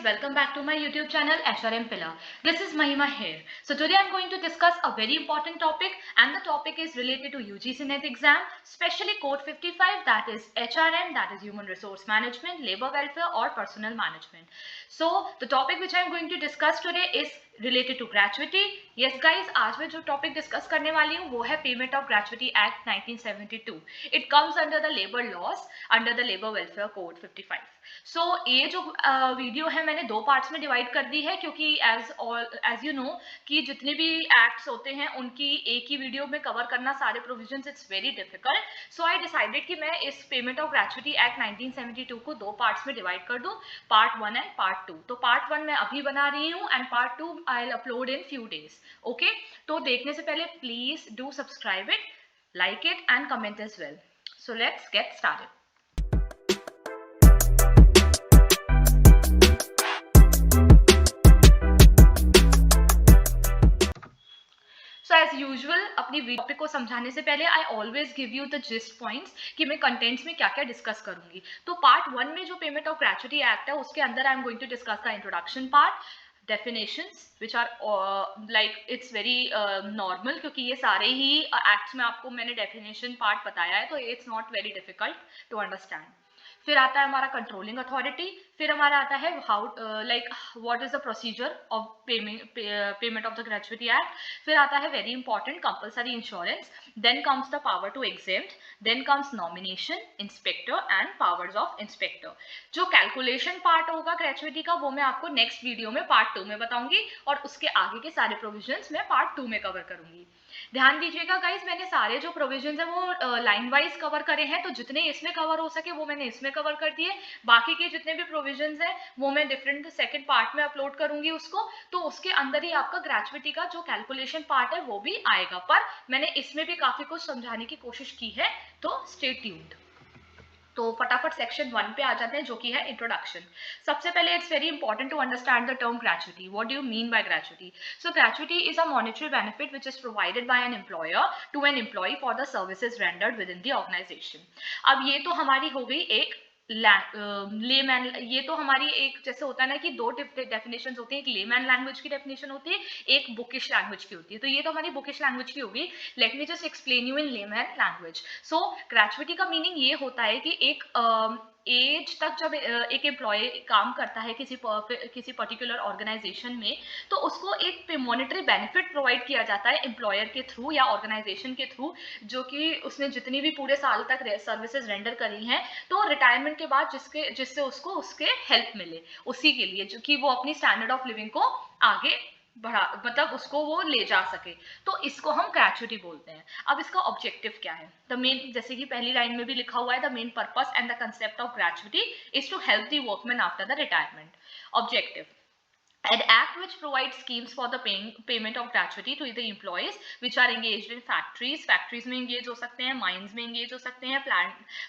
welcome back to my YouTube channel HRM Pillar. This is Mahima here. So today I'm going to discuss a very important topic, and the topic is related to UGC NET exam, especially code 55, that is HRM, that is Human Resource Management, Labor Welfare or Personnel Management. So the topic which I'm going to discuss today is related to gratuity. Yes guys, आज मैं जो topic discuss करने वाली हूँ वो है Payment of Gratuity Act 1972. It comes under the labor laws, under the Labor Welfare Code 55. सो ये जो वीडियो है मैंने दो पार्ट्स में डिवाइड कर दी है, क्योंकि एज यू नो कि जितने भी एक्ट्स होते हैं उनकी एक ही वीडियो में कवर करना सारे provisions it's very difficult. So I decided कि मैं इस पेमेंट ऑफ ग्रेचुइटी एक्ट 1972 को दो पार्ट्स में डिवाइड कर दूं, पार्ट 1 एंड पार्ट 2. तो पार्ट 1 मैं अभी बना रही हूँ and part 2 I will upload in few days. Okay, तो देखने से पहले please do subscribe it, like it and comment as well. So let's get started. So as usual अपनी टॉपिक को समझाने से पहले I always give you the gist points कि मैं कंटेंट्स में क्या क्या डिस्कस करूंगी. तो पार्ट 1 में जो पेमेंट ऑफ ग्रेचुइटी एक्ट है उसके अंदर I am going to discuss the introduction part, definitions which are like it's very normal, क्योंकि ये सारे ही एक्ट्स में आपको मैंने डेफिनेशन पार्ट बताया है, तो it's not very difficult to understand. फिर आता है हमारा कंट्रोलिंग अथॉरिटी, फिर हमारा आता है how like what is the procedure of payment of the gratuity act. फिर आता है very important compulsory insurance, then comes the power to exempt, then comes nomination, inspector and powers of inspector. जो calculation part होगा gratuity का वो मैं आपको next video में पार्ट 2 में बताऊंगी, और उसके आगे के सारे प्रोविजंस मैं पार्ट 2 में कवर करूंगी. ध्यान दीजिएगा गाइस, मैंने सारे जो प्रोविजंस है वो लाइन वाइज कवर करे हैं, तो जितने इसमें कवर हो सके वो मैंने इसमें कवर कर दिए. बाकी के जितने भी प्रोविजंस हैं वो मैं डिफरेंट सेकंड पार्ट में अपलोड करूंगी उसको, तो उसके अंदर ही आपका ग्रेचुइटी का जो कैलकुलेशन पार्ट है वो भी आएगा. पर मैंने इसमें भी काफी कुछ समझाने की कोशिश की है, तो स्टे ट्यून्ड. तो फटाफट सेक्शन 1 पे आ जाते हैं जो कि है इंट्रोडक्शन. सबसे पहले it's very important to understand the term gratuity. What do you mean by gratuity? So gratuity is a monetary benefit which is provided by an employer to an employee for the services rendered within the organization. अब ये तो हमारी हो गई एक layman, ये तो हमारी एक जैसे होता है ना कि दो डेफिनेशन होती है, एक लेमैन लैंग्वेज की डेफिनेशन होती है, एक बुकिश लैंग्वेज की होती है. तो ये तो हमारी बुकिश लैंग्वेज की होगी. Let me just explain you in layman language. So gratuity का मीनिंग ये होता है कि एक एज तक जब एक एम्प्लॉय काम करता है किसी पर्टिकुलर ऑर्गेनाइजेशन में, तो उसको एक मॉनेटरी बेनिफिट प्रोवाइड किया जाता है एम्प्लॉयर के थ्रू या ऑर्गेनाइजेशन के थ्रू, जो कि उसने जितनी भी पूरे साल तक सर्विसेज रेंडर करी हैं, तो रिटायरमेंट के बाद जिससे उसको उसके हेल्प मिले, उसी के लिए जो कि वो अपनी स्टैंडर्ड ऑफ लिविंग को आगे बढ़ा, मतलब उसको वो ले जा सके. तो इसको हम ग्रेचुइटी बोलते हैं. अब इसका ऑब्जेक्टिव क्या है? द मेन, जैसे कि पहली लाइन में भी लिखा हुआ है, the main purpose and the concept of gratuity is to help the workman after the retirement. Objective: an act which provides schemes for the payment of gratuity to the employees which are engaged in factories में engage हो सकते हैं, mines में engage हो सकते हैं,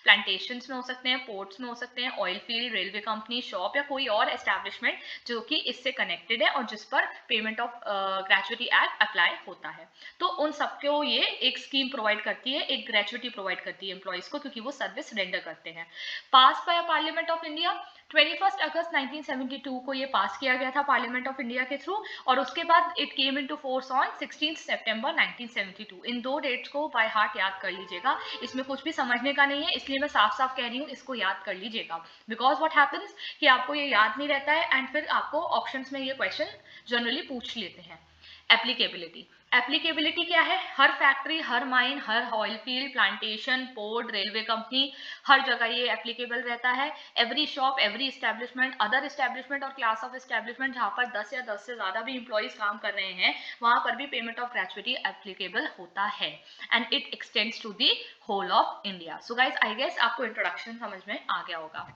plantations में हो सकते हैं, ports में हो सकते हैं, oil field, railway company, shop या कोई और establishment जो कि इससे connected है और जिस पर payment of gratuity act apply होता है. तो उन सबको ये एक स्कीम प्रोवाइड करती है, एक ग्रेचुइटी प्रोवाइड करती है एम्प्लॉइज को, क्योंकि वो सर्विस रेंडर करते हैं. पास बाय पार्लियामेंट ऑफ इंडिया 21 अगस्त 1972 को ये पास किया गया था पार्लियामेंट ऑफ इंडिया के थ्रू, और उसके बाद it came into force on 16 सितंबर 1972. इन दो डेट्स को बाय हार्ट याद कर लीजिएगा, इसमें कुछ भी समझने का नहीं है, इसलिए मैं साफ साफ कह रही हूँ इसको याद कर लीजिएगा. बिकॉज व्हाट हैपेंस कि आपको ये याद नहीं रहता है एंड फिर आपको ऑप्शंस में ये क्वेश्चन जनरली पूछ लेते हैं. एप्लीकेबिलिटी. एप्लीकेबिलिटी क्या है? हर फैक्ट्री, हर माइन, हर oil field, plantation, port, railway company, हर जगह ये एप्लीकेबल रहता है. Every shop, every establishment, other establishment और क्लास ऑफ एस्टेब्लिशमेंट जहाँ पर 10 या 10 से ज्यादा भी इंप्लॉइज काम कर रहे हैं, वहां पर भी पेमेंट ऑफ ग्रेचुइटी एप्लीकेबल होता है and it extends to the whole of India. So guys I guess आपको इंट्रोडक्शन समझ में आ गया होगा.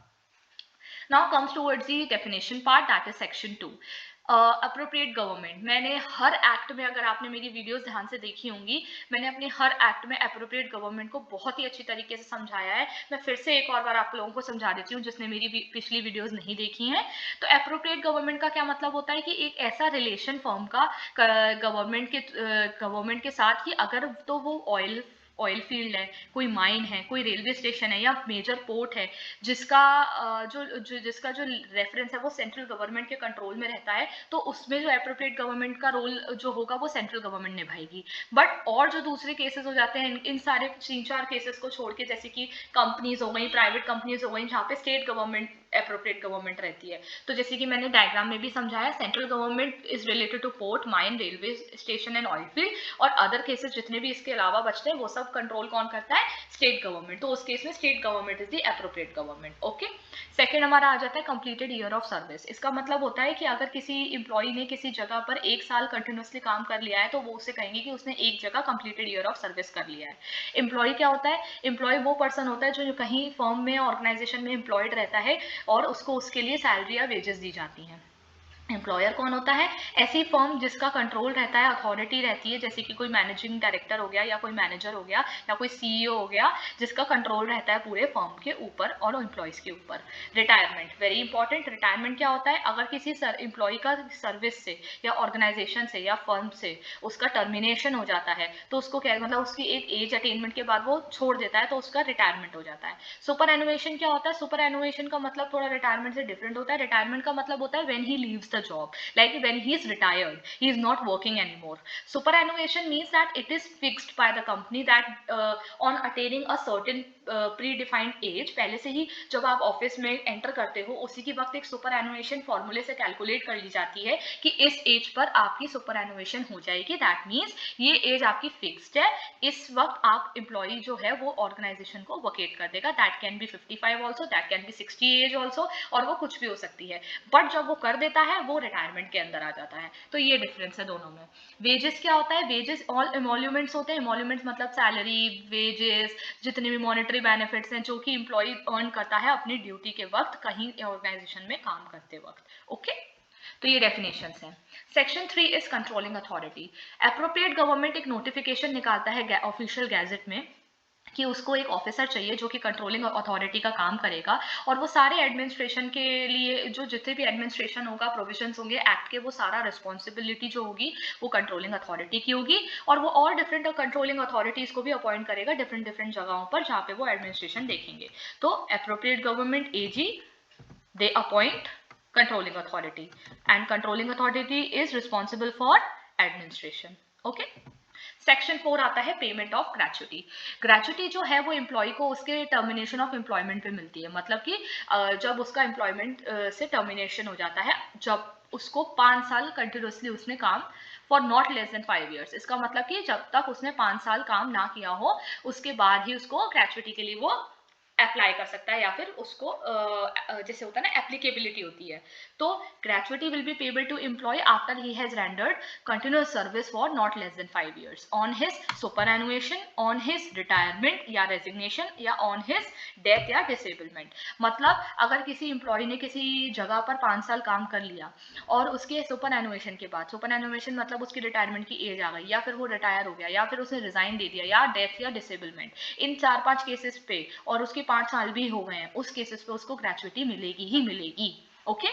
Now comes towards the definition part, that is section 2. Appropriate government. मैंने हर एक्ट में, अगर आपने मेरी वीडियोस ध्यान से देखी होंगी, मैंने अपने हर एक्ट में अप्रोप्रिएट गवर्नमेंट को बहुत ही अच्छी तरीके से समझाया है. मैं फिर से एक और बार आप लोगों को समझा देती हूँ जिसने मेरी पिछली वीडियोस नहीं देखी हैं. तो अप्रोप्रिएट गवर्नमेंट का क्या मतलब होता है कि एक ऐसा रिलेशन फर्म का गवर्नमेंट के साथ कि अगर तो वो ऑयल फील्ड है, कोई माइन है, कोई रेलवे स्टेशन है या मेजर पोर्ट है जिसका जिसका जो रेफरेंस है वो सेंट्रल गवर्नमेंट के कंट्रोल में रहता है, तो उसमें जो एप्रोप्रिएट गवर्नमेंट का रोल जो होगा वो सेंट्रल गवर्नमेंट निभाएगी। बट और जो दूसरे केसेस हो जाते हैं, इन सारे 3-4 केसेस को छोड़ के, जैसे कि कंपनीज हो गई, प्राइवेट कंपनीज हो गई, जहाँ पे स्टेट गवर्नमेंट एप्रोप्रिएट गवर्नमेंट रहती है, तो जैसे कि मैंने डायग्राम में भी समझाया, central government is related two port, mine, railway station and oil field, और अदर केसेस जितने भी इसके अलावा बचते हैं वो सब कंट्रोल कौन करता है? State government. तो उस केस में state government is the appropriate government. Okay, second हमारा आ जाता है कंप्लीटेड ईयर ऑफ सर्विस। इसका मतलब होता है कि अगर किसी इंप्लॉई ने किसी जगह पर 1 साल कंटिन्यूसली काम कर लिया है तो वो उसे कहेंगे कि उसने एक जगह कंप्लीटेड ईयर ऑफ सर्विस कर लिया है। एम्प्लॉय क्या होता है? एम्प्लॉय वो पर्सन होता है जो कहीं फर्म में, ऑर्गेनाइजेशन में एम्प्लॉयड रहता है और उसको उसके लिए सैलरी या वेजेस दी जाती हैं। एम्प्लॉयर कौन होता है? ऐसी फर्म जिसका कंट्रोल रहता है, अथॉरिटी रहती है, जैसे कि कोई मैनेजिंग डायरेक्टर हो गया या कोई मैनेजर हो गया या कोई सीईओ हो गया, जिसका कंट्रोल रहता है पूरे फर्म के ऊपर और एम्प्लॉयज के ऊपर। Retirement, very important. रिटायरमेंट क्या होता है? अगर किसी एम्प्लॉय का सर्विस से या ऑर्गेनाइजेशन से या फर्म से उसका टर्मिनेशन हो जाता है तो उसको क्या मतलब उसकी एक एज अटेनमेंट के बाद वो छोड़ देता है तो उसका रिटायरमेंट हो जाता है। सुपर एनुएशन क्या होता है? सुपर एनुएशन का मतलब थोड़ा रिटायरमेंट से डिफरेंट होता है। रिटायरमेंट का मतलब होता है when he leaves the job, like when he is retired, he is not working anymore. Superannuation means that it is fixed by the company that on attaining a certain predefined age, पहले से ही जब आप office में enter करते हो उसी के वक्त एक सुपर एनुएशन फॉर्मूले से कैलकुलेट कर ली जाती है कि इस एज पर आपकी सुपर एनुएशन हो जाएगी। दैट मीन्स ये एज आपकी फिक्स्ड है, इस वक्त आप एम्प्लॉई जो है वो ऑर्गेनाइजेशन को वकेट कर देगा। That can be 55 also, that can be 60 age also, और वो कुछ भी हो सकती है। बट जब वो कर देता है वो रिटायरमेंट के अंदर आ जाता है। तो ये डिफरेंस है दोनों में। वेजेस क्या होता है? वेजेस ऑल एमोल्यूमेंट्स होते हैं। एमोल्यूमेंट्स मतलब सैलरी, वेजेस, जितने भी मॉनेटरी बेनिफिट्स हैं जो कि एम्प्लॉय अर्न करता है अपनी ड्यूटी के वक्त कहीं ऑर्गेनाइजेशन में काम करते वक्त। ओके, तो ये डेफिनेशंस हैं। Section 3 is controlling authority. Appropriate government एक नोटिफिकेशन निकालता है ऑफिशियल गैजेट में कि उसको एक ऑफिसर चाहिए जो कि कंट्रोलिंग अथॉरिटी का काम करेगा, और वो सारे एडमिनिस्ट्रेशन के लिए जो जितने भी एडमिनिस्ट्रेशन होगा, प्रोविजंस होंगे एक्ट के, वो सारा रिस्पॉन्सिबिलिटी जो होगी वो कंट्रोलिंग अथॉरिटी की होगी। और वो और डिफरेंट कंट्रोलिंग अथॉरिटीज को भी अपॉइंट करेगा डिफरेंट डिफरेंट जगहों पर जहाँ पे वो एडमिनिस्ट्रेशन देखेंगे। तो एप्रोप्रिएट गवर्नमेंट एजी, they appoint controlling authority, and controlling authority is responsible for administration. Okay, section 4 आता है पेमेंट ऑफ ग्रेचुटी। ग्रेचुटी जो है वो एम्प्लॉय को उसके टर्मिनेशन ऑफ एम्प्लॉयमेंट पे मिलती है। मतलब कि जब उसका एम्प्लॉयमेंट से टर्मिनेशन हो जाता है, जब उसको 5 साल कंटिन्यूसली उसने काम for not less than 5 years, इसका मतलब कि जब तक उसने 5 साल काम ना किया हो उसके बाद ही उसको ग्रेचुटी के लिए वो अप्लाई कर सकता है, या फिर उसको जैसे होता है ना एप्लीकेबिलिटी होती है। तो gratuity will be payable to employ after he has rendered continuous service for not less than 5 years on his superannuation, on his retirement या रेजिग्नेशन, या ऑन हिज डेथ या डिसेबलमेंट। मतलब अगर किसी एम्प्लॉय ने किसी जगह पर 5 साल काम कर लिया और उसके सुपर एनुएशन के बाद, सुपर एनुएशन मतलब उसकी रिटायरमेंट की एज आ गई, या फिर वो रिटायर हो गया, या फिर उसने रिजाइन दे दिया, या डेथ या डिसेबलमेंट, इन 4-5 केसेस पे, और उसके 5 साल भी हो गए हैं, उस केसेस पे उसको ग्रेचुटी मिलेगी ही मिलेगी। Okay,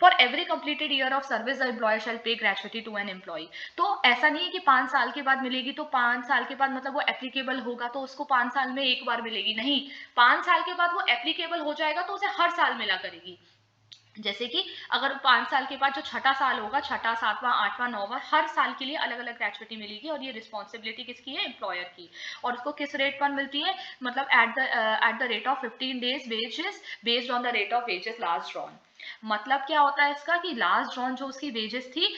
for every completed year of service the employer shall pay gratuity to an employ. तो ऐसा नहीं है कि 5 साल के बाद मिलेगी, तो 5 साल के बाद मतलब वो एप्लीकेबल होगा तो उसको 5 साल में एक बार मिलेगी, नहीं, 5 साल के बाद वो एप्लीकेबल हो जाएगा तो उसे हर साल मिला करेगी। जैसे कि अगर 5 साल के बाद जो छठा साल होगा, छठा, 7वां, 8वां, 9वां, हर साल के लिए अलग अलग ग्रेचुटी मिलेगी, और ये रिस्पॉन्सिबिलिटी किसकी है? एम्प्लॉयर की। और उसको किस रेट पर मिलती है? मतलब at the rate of 15 days wages based on the rate of wages last drawn. मतलब क्या होता है इसका कि लास्ट ड्रॉन जो उसकी वेजेस थी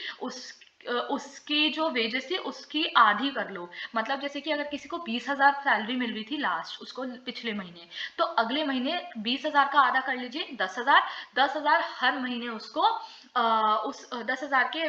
उसकी जो वेजेस थी उसकी आधी कर लो। मतलब जैसे कि अगर किसी को 20,000 सैलरी मिल रही थी लास्ट उसको पिछले महीने, तो अगले महीने 20,000 का आधा कर लीजिए 10,000, 10,000 हर महीने उसको उस 10,000 के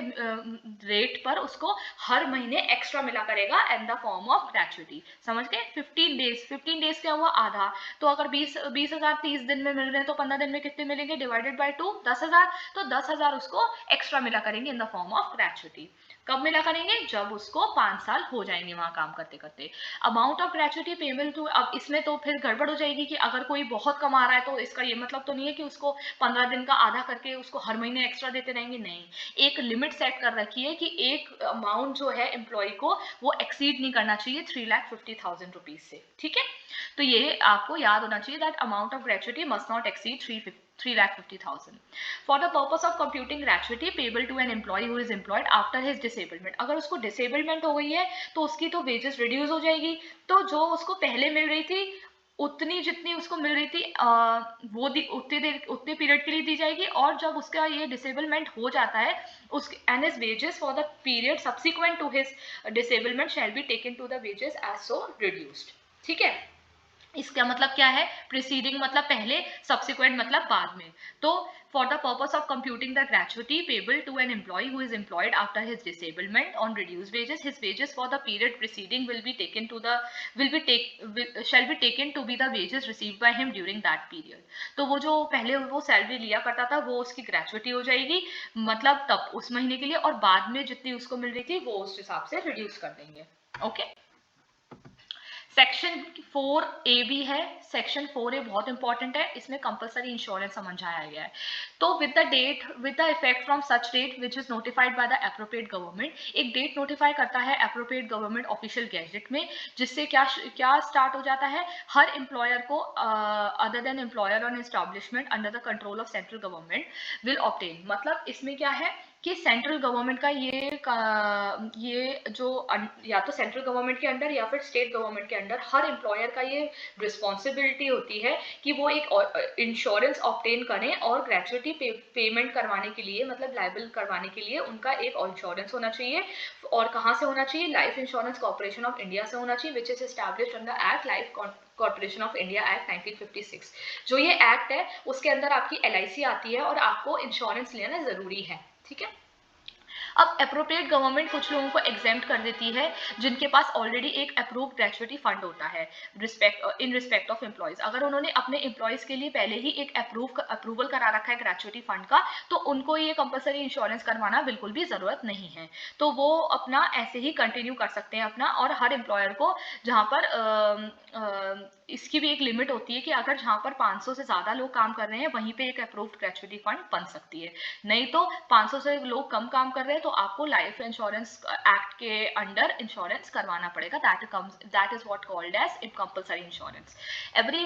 रेट पर उसको हर महीने एक्स्ट्रा मिला करेगा in the form of gratuity. समझ गए? 15 डेज क्या हुआ? आधा। तो अगर 20,000 30 दिन में मिल रहे हैं तो 15 दिन में कितने मिलेंगे? Divided by 2, 10,000। तो 10,000 उसको एक्स्ट्रा मिला करेंगे in the form of gratuity. कब मिला करेंगे? जब उसको 5 साल हो जाएंगे वहां काम करते करते। Amount of gratuity payable to, अब इसमें तो फिर गड़बड़ हो जाएगी कि अगर कोई बहुत कमा रहा है तो इसका ये मतलब तो नहीं है कि उसको 15 दिन का आधा करके उसको हर महीने एक्स्ट्रा देते रहेंगे, नहीं। एक लिमिट सेट कर रखी है कि एक अमाउंट जो है एम्प्लॉय को वो एक्सीड नहीं करना चाहिए 3,50,000 रुपीज से, ठीक है। तो ये आपको याद होना चाहिए that amount of gratuity must not exceed 3,50,000 for the purpose of computing gratuity payable to an employee who is employed after his disablement। अगर उसको डिसेबलमेंट हो गई है तो उसकी तो वेजेस रिड्यूस हो जाएगी, तो जो उसको पहले मिल रही थी उतनी जितनी उसको मिल रही थी वो उतने पीरियड के लिए दी जाएगी, और जब उसका ये डिसेबलमेंट हो जाता है उस and his wages for the period subsequent to his disablement shall be taken to the wages as so reduced, ठीक है। इसका मतलब क्या है? प्रीसीडिंग मतलब पहले, सब्सिक्वेंट मतलब बाद में। तो for the purpose of computing the gratuity payable to an employee who is employed after his disablement on reduced wages, his wages for the period preceding will be taken to the shall be taken to be the wages received by him during that period. तो वो जो पहले वो salary लिया करता था वो उसकी ग्रेचुटी हो जाएगी, मतलब तब उस महीने के लिए, और बाद में जितनी उसको मिल रही थी वो उस हिसाब से रिड्यूस कर देंगे, ओके। सेक्शन 4A भी है। सेक्शन 4A बहुत इंपॉर्टेंट है, इसमें कंपलसरी इंश्योरेंस समझाया गया है। तो with the effect from such date which is notified by the appropriate government, एक डेट नोटिफाई करता है एप्रोप्रिएट गवर्नमेंट ऑफिशियल गैजेट में, जिससे क्या स्टार्ट हो जाता है, हर एम्प्लॉयर को other than employer on establishment under the control of central government will obtain. मतलब इसमें क्या है कि सेंट्रल गवर्नमेंट का ये जो या तो सेंट्रल गवर्नमेंट के अंडर या फिर स्टेट गवर्नमेंट के अंडर हर एम्प्लॉयर का ये रिस्पॉन्सिबिलिटी होती है कि वो एक इंश्योरेंस ऑब्टेन करें, और ग्रेचुटी पेमेंट करवाने के लिए, मतलब लाइबल करवाने के लिए उनका एक इंश्योरेंस होना चाहिए। और कहाँ से होना चाहिए? Life insurance corporation of India से होना चाहिए, which is established under act life corporation of India act 1956। जो ये एक्ट है उसके अंदर आपकी LIC आती है और आपको इंश्योरेंस लेना जरूरी है, ठीक है। अब एप्रोप्रिएट गवर्नमेंट कुछ लोगों को एग्जेम्प्ट कर देती है जिनके पास ऑलरेडी एक अप्रूव्ड ग्रेचुटी फंड होता है इन रिस्पेक्ट ऑफ एम्प्लॉयज। अगर उन्होंने अपने एम्प्लॉयज के लिए पहले ही एक अप्रूवल करा रखा है ग्रेचुटी फंड का, तो उनको ये कंपलसरी इंश्योरेंस करवाना बिल्कुल भी जरूरत नहीं है, तो वो अपना ऐसे ही कंटिन्यू कर सकते हैं अपना। और हर एम्प्लॉयर को जहाँ पर इसकी भी एक लिमिट होती है कि अगर जहाँ पर 500 से ज्यादा लोग काम कर रहे हैं वहीं पे एक अप्रूव्ड ग्रेचुटी फंड बन सकती है, नहीं तो 500 से लोग कम काम कर रहे हैं तो आपको लाइफ इंश्योरेंस एक्ट के अंडर इंश्योरेंस करवाना पड़ेगा। That is what called as compulsory insurance. Every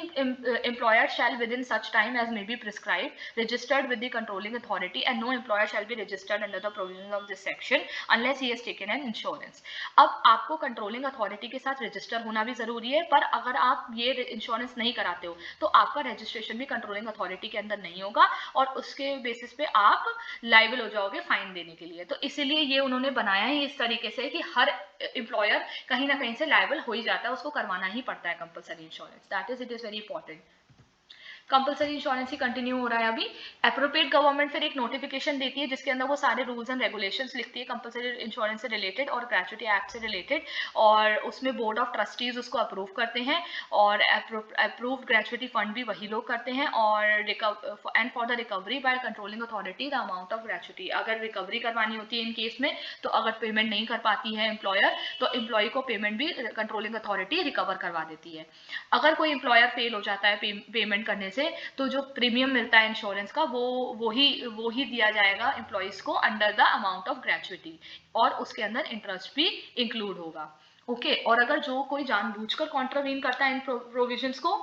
employer shall within such time as may be prescribed registered with the controlling authority and no employer shall be registered under the provisions of this section unless he has taken an insurance. अब आपको controlling authority के साथ register होना भी जरूरी है, पर अगर आप ये इंश्योरेंस नहीं कराते हो तो आपका रजिस्ट्रेशन भी कंट्रोलिंग अथॉरिटी के अंदर नहीं होगा और उसके बेसिस पे आप लायबल हो जाओगे फाइन देने के लिए। तो इसीलिए ये उन्होंने बनाया ही इस तरीके से कि हर एम्प्लॉयर कहीं ना कहीं से लायबल हो ही जाता है, उसको करवाना ही पड़ता है compulsory insurance. That is it is very important. Compulsory insurance he continue हो रहा है अभी। एप्रोप्रिएट गवर्नमेंट फिर एक नोटिफिकेशन देती है जिसके अंदर वो सारे रूल्स एंड रेगुलेशंस लिखती है कंपलसरी इंश्योरेंस से रिलेटेड और ग्रेचुटी एक्ट से रिलेटेड, और उसमें बोर्ड ऑफ ट्रस्टीज उसको अप्रूव करते हैं और अप्रूव्ड ग्रेचुटी फंड भी वही लोग करते हैं। और and for the recovery by controlling authority the amount of gratuity, अगर रिकवरी करवानी होती है इन केस में, तो अगर पेमेंट नहीं कर पाती है एम्प्लॉयर तो एम्प्लॉय को पेमेंट भी कंट्रोलिंग अथॉरिटी रिकवर करवा देती है। अगर कोई एम्प्लॉयर फेल हो जाता है पेमेंट करने से, तो जो प्रीमियम मिलता है इंश्योरेंस का वो ही दिया जाएगा एम्प्लॉइज को under the amount of gratuity, और उसके अंदर इंटरेस्ट भी इंक्लूड होगा, ओके। और अगर जो कोई जानबूझकर कॉन्ट्रावीन करता है इन प्रोविजंस को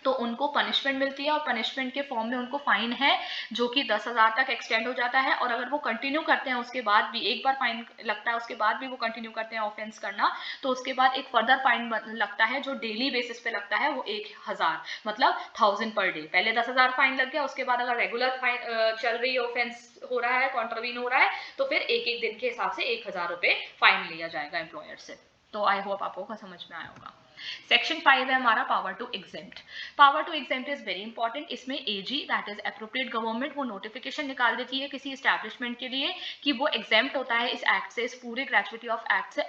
तो उनको पनिशमेंट मिलती है, और पनिशमेंट के फॉर्म में उनको फाइन है जो कि 10,000 तक एक्सटेंड हो जाता है। और अगर वो कंटिन्यू करते हैं उसके बाद भी, एक बार फाइन लगता है उसके बाद भी वो कंटिन्यू करते हैं ऑफेंस करना, तो उसके बाद एक फर्दर फाइन लगता है जो डेली बेसिस पे लगता है, वो 1,000 मतलब 1000 पर डे। पहले 10,000 फाइन लग गया, उसके बाद अगर रेगुलर फाइन चल रही है, ऑफेंस हो रहा है, कॉन्ट्रावीन हो रहा है, तो फिर एक दिन के हिसाब से 1,000 रुपए फाइन लिया जाएगा एम्प्लॉयर से। तो आई होप आपको समझ में आया होगा। सेक्शन 5 है हमारा power to exempt. Power to exempt is very important. इसमें AG that is appropriate government वो नोटिफिकेशन निकाल देती है किसी एस्टैब्लिशमेंट के लिए कि वो एग्जेम्प्ट होता है इस एक्ट से, इस पूरे ग्रेचुटी ऑफ एक्ट से,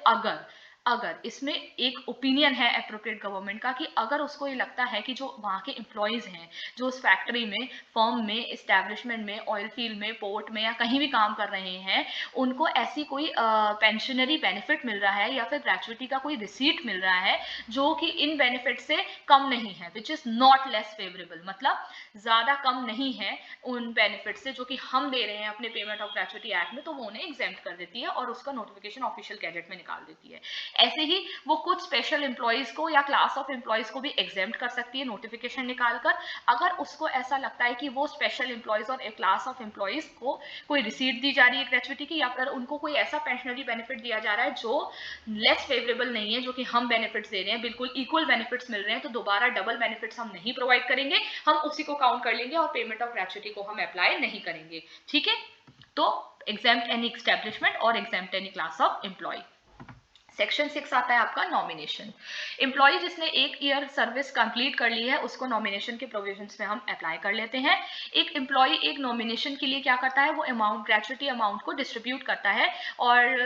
अगर इसमें एक ओपिनियन है एप्रोप्रिएट गवर्नमेंट का कि अगर उसको ये लगता है कि जो वहाँ के एम्प्लॉयज़ हैं, जो उस फैक्ट्री में, फर्म में, इस्टेब्लिशमेंट में, ऑयल फील्ड में, पोर्ट में या कहीं भी काम कर रहे हैं, उनको ऐसी कोई पेंशनरी बेनिफिट मिल रहा है या फिर ग्रेचुइटी का कोई रिसीट मिल रहा है जो कि इन बेनिफिट से कम नहीं है, which is not less favourable, मतलब ज़्यादा कम नहीं है उन बेनिफिट से जो कि हम दे रहे हैं अपने पेमेंट ऑफ ग्रेचुइटी एक्ट में, तो वो उन्हें एग्जेम्प्ट कर देती है और उसका नोटिफिकेशन ऑफिशियल गैजेट में निकाल देती है। ऐसे ही वो कुछ स्पेशल एम्प्लॉयज को या क्लास ऑफ एम्प्लॉयज को भी एग्जेम्प्ट कर सकती है नोटिफिकेशन निकालकर, अगर उसको ऐसा लगता है कि वो स्पेशल एम्प्लॉयज और एक क्लास ऑफ एम्प्लॉयज को कोई रिसीट दी जा रही है ग्रेचुइटी की, या फिर उनको कोई ऐसा पेंशनरी बेनिफिट दिया जा रहा है जो लेस फेवरेबल नहीं है, जो कि हम बेनिफिट्स दे रहे हैं, बिल्कुल इक्वल बेनिफिट्स मिल रहे हैं, तो दोबारा डबल बेनिफिट्स हम नहीं प्रोवाइड करेंगे, हम उसी को काउंट कर लेंगे और पेमेंट ऑफ ग्रेचुइटी को हम अप्लाई नहीं करेंगे। ठीक है, तो एग्जेम्प्ट एनी एस्टेब्लिशमेंट और exempt any class of employ. Section 6 आता है आपका नॉमिनेशन। एम्प्लॉय जिसने 1 ईयर सर्विस कंप्लीट कर ली है उसको नॉमिनेशन के प्रोविजंस में हम अप्लाई कर लेते हैं। एक एम्प्लॉय एक नॉमिनेशन के लिए क्या करता है, वो अमाउंट, ग्रेचुइटी अमाउंट को डिस्ट्रीब्यूट करता है और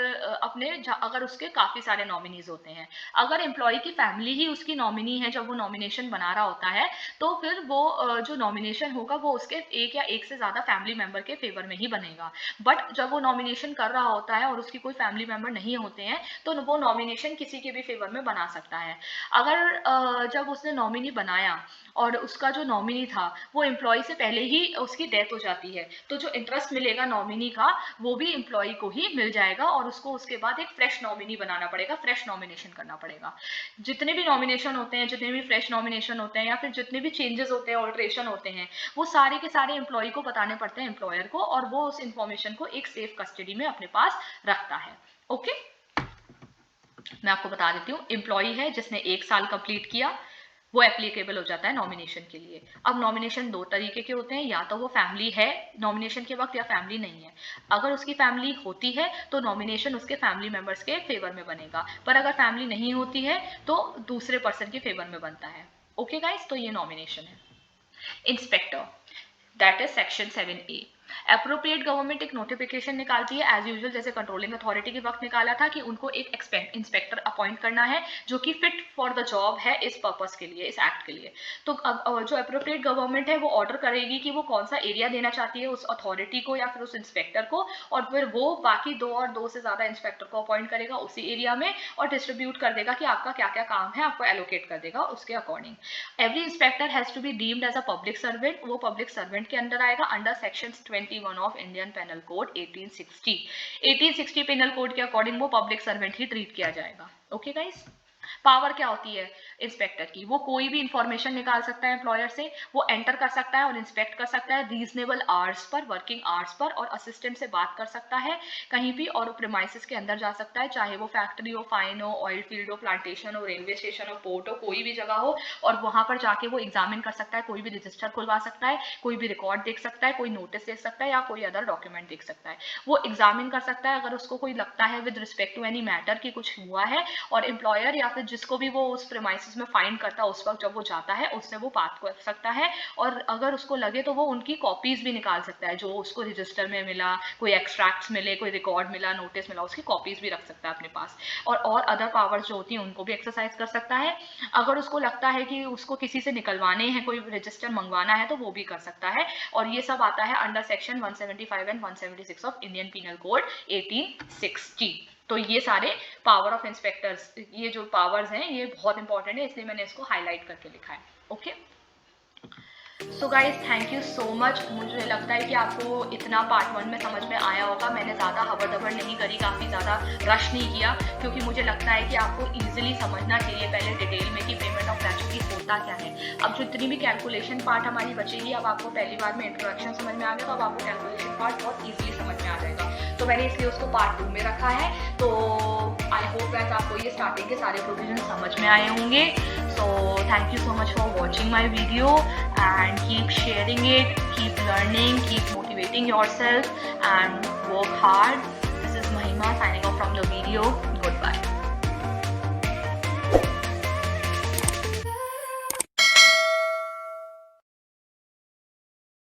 अपने, अगर उसके काफ़ी सारे नॉमिनीज होते हैं, अगर एम्प्लॉय की फैमिली ही उसकी नॉमिनी है जब वो नॉमिनेशन बना रहा होता है, तो फिर वो जो नॉमिनेशन होगा वो उसके एक या एक से ज़्यादा फैमिली मेम्बर के फेवर में ही बनेगा। बट जब वो नॉमिनेशन कर रहा होता है और उसकी कोई फैमिली मेम्बर नहीं होते हैं, तो वो नॉमिनेशन किसी के भी फेवर में बना सकता है। अगर जब उसने नॉमिनी बनाया और उसका जो नॉमिनी था वो एम्प्लॉय से पहले ही उसकी डेथ हो जाती है, तो जो इंटरेस्ट मिलेगा नॉमिनी का वो भी एम्प्लॉय को ही मिल जाएगा और उसको उसके बाद एक फ्रेश नॉमिनी बनाना पड़ेगा, फ्रेश नॉमिनेशन करना पड़ेगा। जितने भी नॉमिनेशन होते हैं, जितने भी फ्रेश नॉमिनेशन होते हैं या फिर जितने भी चेंजेस होते हैं, ऑल्ट्रेशन होते हैं, वो सारे के सारे एम्प्लॉय को बताने पड़ते हैं एम्प्लॉयर को, और वो उस इंफॉर्मेशन को एक सेफ कस्टडी में अपने पास रखता है। ओके, मैं आपको बता देती हूँ, एम्प्लॉय है जिसने 1 साल कंप्लीट किया, वो एप्लीकेबल हो जाता है नॉमिनेशन के लिए। अब नॉमिनेशन 2 तरीके के होते हैं, या तो वो फैमिली है नॉमिनेशन के वक्त या फैमिली नहीं है। अगर उसकी फैमिली होती है तो नॉमिनेशन उसके फैमिली मेंबर्स के फेवर में बनेगा, पर अगर फैमिली नहीं होती है तो दूसरे पर्सन के फेवर में बनता है। ओके गाइस, तो ये नॉमिनेशन है। Inspector, that is section 7A। Appropriate government एक नोटिफिकेशन निकालती है एज यूजुअल, जैसे कंट्रोलिंग अथॉरिटी के वक्त निकाला था कि उनको एक इंस्पेक्टर अपॉइंट करना है जो कि फिट फॉर द जॉब है इस पर्पस के लिए, इस एक्ट के लिए। तो अब जो एप्रोप्रिएट गवर्नमेंट है वो ऑर्डर करेगी कि वो कौन सा एरिया देना चाहती है उस अथॉरिटी को या फिर उस इंस्पेक्टर को, और फिर वो बाकी 2 और 2 से ज़्यादा इंस्पेक्टर को अपॉइंट करेगा उसी एरिया में और डिस्ट्रीब्यूट कर देगा कि आपका क्या क्या काम है, आपको एलोकेट कर देगा उसके according. Every inspector has to be deemed as a public servant, वो पब्लिक सर्वेंट के अंदर आएगा under section 21 of Indian penal code 1860 penal code के अकॉर्डिंग वो पब्लिक सर्वेंट ही ट्रीट किया जाएगा। ओके गाइस, पावर क्या होती है इंस्पेक्टर की, वो कोई भी इंफॉर्मेशन निकाल सकता है एम्प्लॉयर से, वो एंटर कर सकता है और इंस्पेक्ट कर सकता है reasonable hours per, working hours per, और असिस्टेंट से बात कर सकता है कहीं भी, और प्रीमाइसेस के अंदर जा सकता है, चाहे वो फैक्ट्री हो, फाइन हो, ऑयल फील्ड हो, प्लांटेशन हो, रेलवे स्टेशन हो, पोर्ट हो, कोई भी जगह हो, और वहां पर जाके वो एग्जामिन कर सकता है, कोई भी रजिस्टर खुलवा सकता है, कोई भी रिकॉर्ड देख सकता है, कोई नोटिस देख सकता है या कोई अदर डॉक्यूमेंट देख सकता है। वो एग्जामिन कर सकता है अगर उसको कोई लगता है with respect to any matter कि कुछ हुआ है, और एम्प्लॉयर या फिर जिसको भी वो उस प्रीमाइसेस में फाइंड करता है उस वक्त जब वो जाता है उससे वो बात कर सकता है, और अगर उसको लगे तो वो उनकी कॉपीज भी निकाल सकता है, जो उसको रजिस्टर में मिला, कोई एक्सट्रैक्ट्स मिले, कोई रिकॉर्ड मिला, नोटिस मिला, उसकी कॉपीज भी रख सकता है अपने पास, और अदर पावर्स जो होती हैं उनको भी एक्सरसाइज कर सकता है। अगर उसको लगता है कि उसको किसी से निकलवाने हैं, कोई रजिस्टर मंगवाना है, तो वो भी कर सकता है, और ये सब आता है under section 175 and 176 of Indian penal code 1860। तो ये सारे पावर ऑफ इंस्पेक्टर्स, ये जो पावर्स हैं ये बहुत इंपॉर्टेंट है, इसलिए मैंने इसको हाईलाइट करके लिखा है। Okay, so guys thank you so much. मुझे लगता है कि आपको इतना पार्ट 1 में समझ में आया होगा। मैंने ज़्यादा हबड़-दबड़ नहीं करी, काफ़ी ज़्यादा रश नहीं किया, क्योंकि मुझे लगता है कि आपको ईजिली समझना चाहिए पहले डिटेल में कि पेमेंट ऑफ ग्रेचुइटी होता क्या है। अब जितनी भी कैलकुलेशन पार्ट हमारी बचेगी, अब आपको पहली बार में इंट्रोडक्शन समझ में आ गया, तो अब आपको कैलकुलेशन पार्ट बहुत ईजिली समझ में आ जाएगा, तो मैंने इसलिए उसको पार्ट 2 में रखा है। तो आई होप दैट आपको ये स्टार्टिंग के सारे प्रोविजन समझ में आए होंगे। So thank you so much for watching my video, and keep sharing it, keep learning, keep motivating yourself, and work hard. This is Mahima signing off from the video.